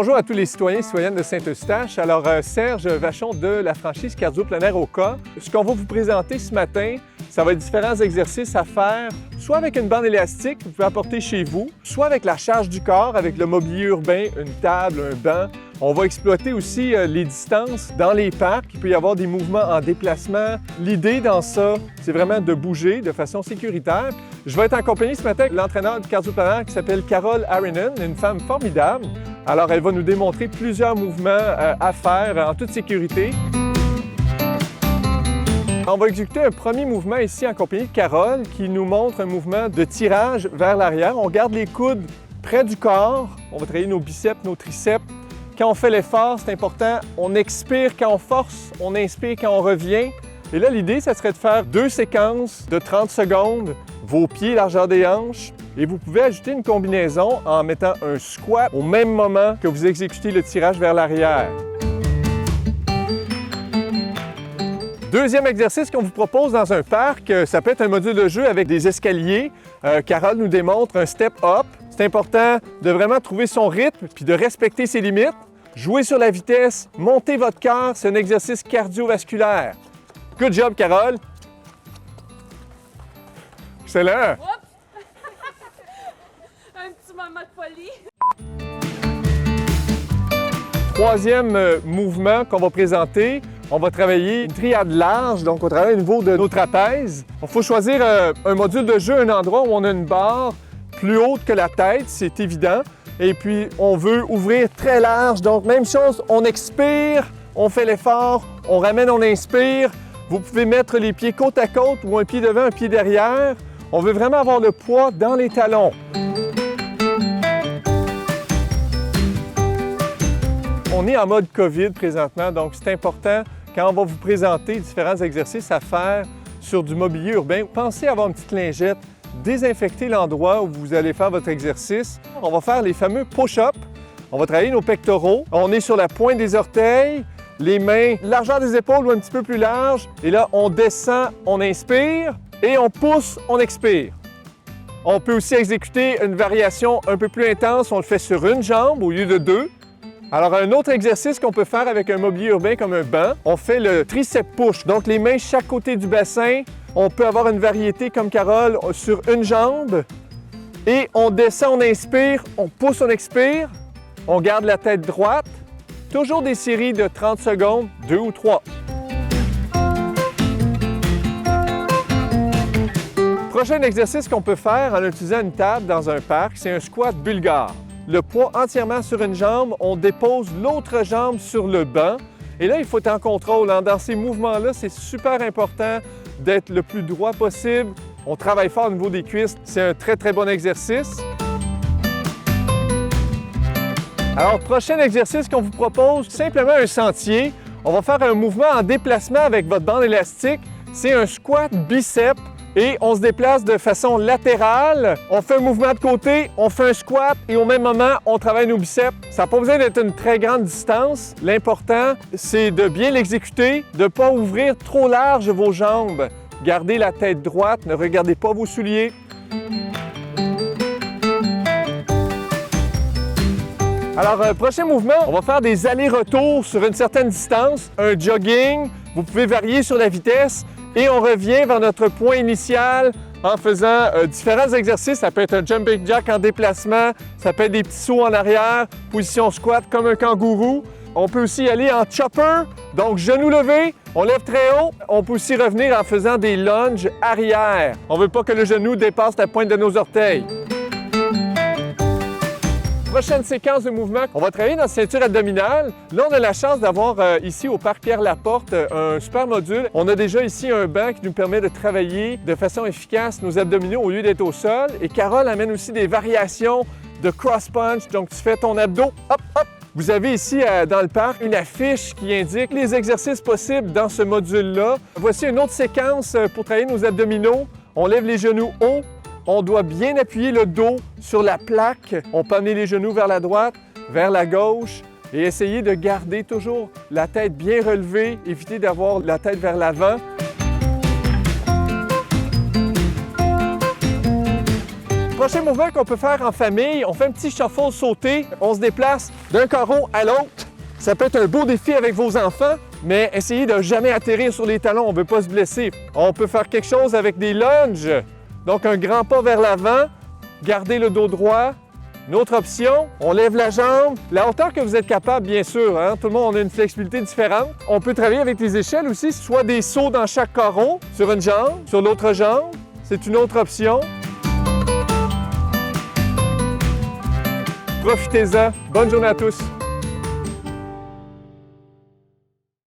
Bonjour à tous les citoyens et citoyennes de Saint-Eustache. Alors, Serge Vachon de la franchise Cardio Plein Air Oka. Ce qu'on va vous présenter ce matin, ça va être différents exercices à faire, soit avec une bande élastique que vous pouvez apporter chez vous, soit avec la charge du corps, avec le mobilier urbain, une table, un banc. On va exploiter aussi les distances dans les parcs. Il peut y avoir des mouvements en déplacement. L'idée dans ça, c'est vraiment de bouger de façon sécuritaire. Je vais être accompagné ce matin de l'entraîneur du Cardio Plein Air qui s'appelle Carole Arinen, une femme formidable. Alors, elle va nous démontrer plusieurs mouvements à faire en toute sécurité. On va exécuter un premier mouvement ici en compagnie de Carole qui nous montre un mouvement de tirage vers l'arrière. On garde les coudes près du corps. On va travailler nos biceps, nos triceps. Quand on fait l'effort, c'est important, on expire quand on force, on inspire quand on revient. Et là, l'idée, ça serait de faire 2 séquences de 30 secondes, vos pieds, largeur des hanches. Et vous pouvez ajouter une combinaison en mettant un squat au même moment que vous exécutez le tirage vers l'arrière. Deuxième exercice qu'on vous propose dans un parc, ça peut être un module de jeu avec des escaliers. Carole nous démontre un step up. C'est important de vraiment trouver son rythme puis de respecter ses limites. Jouer sur la vitesse, monter votre cœur, c'est un exercice cardiovasculaire. Good job, Carole! Excellent! Un petit moment de folie. Troisième mouvement qu'on va présenter, on va travailler une triade large, donc on travaille au niveau de nos trapèzes. Il faut choisir un module de jeu, un endroit où on a une barre plus haute que la tête, c'est évident. Et puis, on veut ouvrir très large, donc même chose, on expire, on fait l'effort, on ramène, on inspire. Vous pouvez mettre les pieds côte à côte ou un pied devant, un pied derrière. On veut vraiment avoir le poids dans les talons. On est en mode COVID présentement, donc c'est important, quand on va vous présenter différents exercices à faire sur du mobilier urbain, pensez à avoir une petite lingette, désinfecter l'endroit où vous allez faire votre exercice. On va faire les fameux push-ups. On va travailler nos pectoraux. On est sur la pointe des orteils, les mains, largeur des épaules ou un petit peu plus large. Et là, on descend, on inspire et on pousse, on expire. On peut aussi exécuter une variation un peu plus intense. On le fait sur une jambe au lieu de 2. Alors, un autre exercice qu'on peut faire avec un mobilier urbain comme un banc, on fait le tricep push. Donc, les mains chaque côté du bassin. On peut avoir une variété comme Carole sur une jambe. Et on descend, on inspire, on pousse, on expire. On garde la tête droite. Toujours des séries de 30 secondes, 2 ou 3. Prochain exercice qu'on peut faire en utilisant une table dans un parc, c'est un squat bulgare. Le poids entièrement sur une jambe, on dépose l'autre jambe sur le banc. Et là, il faut être en contrôle. Dans ces mouvements-là, c'est super important d'être le plus droit possible. On travaille fort au niveau des cuisses. C'est un très, très bon exercice. Alors, prochain exercice qu'on vous propose, simplement un sentier. On va faire un mouvement en déplacement avec votre bande élastique. C'est un squat biceps. Et on se déplace de façon latérale, on fait un mouvement de côté, on fait un squat et au même moment, on travaille nos biceps. Ça n'a pas besoin d'être une très grande distance. L'important, c'est de bien l'exécuter, de ne pas ouvrir trop large vos jambes. Gardez la tête droite, ne regardez pas vos souliers. Alors, prochain mouvement, on va faire des allers-retours sur une certaine distance, un jogging. Vous pouvez varier sur la vitesse. Et on revient vers notre point initial en faisant différents exercices. Ça peut être un jumping jack en déplacement, ça peut être des petits sauts en arrière, position squat comme un kangourou. On peut aussi aller en chopper, donc genoux levés, on lève très haut. On peut aussi revenir en faisant des lunges arrière. On ne veut pas que le genou dépasse la pointe de nos orteils. Prochaine séquence de mouvement, on va travailler dans la ceinture abdominale. Là, on a la chance d'avoir ici au Parc Pierre-Laporte un super module. On a déjà ici un banc qui nous permet de travailler de façon efficace nos abdominaux au lieu d'être au sol. Et Carole amène aussi des variations de cross-punch. Donc, tu fais ton abdos, hop, hop. Vous avez ici dans le parc une affiche qui indique les exercices possibles dans ce module-là. Voici une autre séquence pour travailler nos abdominaux. On lève les genoux haut. On doit bien appuyer le dos sur la plaque. On peut amener les genoux vers la droite, vers la gauche et essayer de garder toujours la tête bien relevée, éviter d'avoir la tête vers l'avant. Prochain mouvement qu'on peut faire en famille, on fait un petit shuffle sauté. On se déplace d'un carreau à l'autre. Ça peut être un beau défi avec vos enfants, mais essayez de jamais atterrir sur les talons, on ne veut pas se blesser. On peut faire quelque chose avec des lunges. Donc un grand pas vers l'avant, gardez le dos droit. Une autre option, on lève la jambe, la hauteur que vous êtes capable, bien sûr. Hein? Tout le monde a une flexibilité différente. On peut travailler avec les échelles aussi, soit des sauts dans chaque carreau, sur une jambe, sur l'autre jambe. C'est une autre option. Profitez-en. Bonne journée à tous.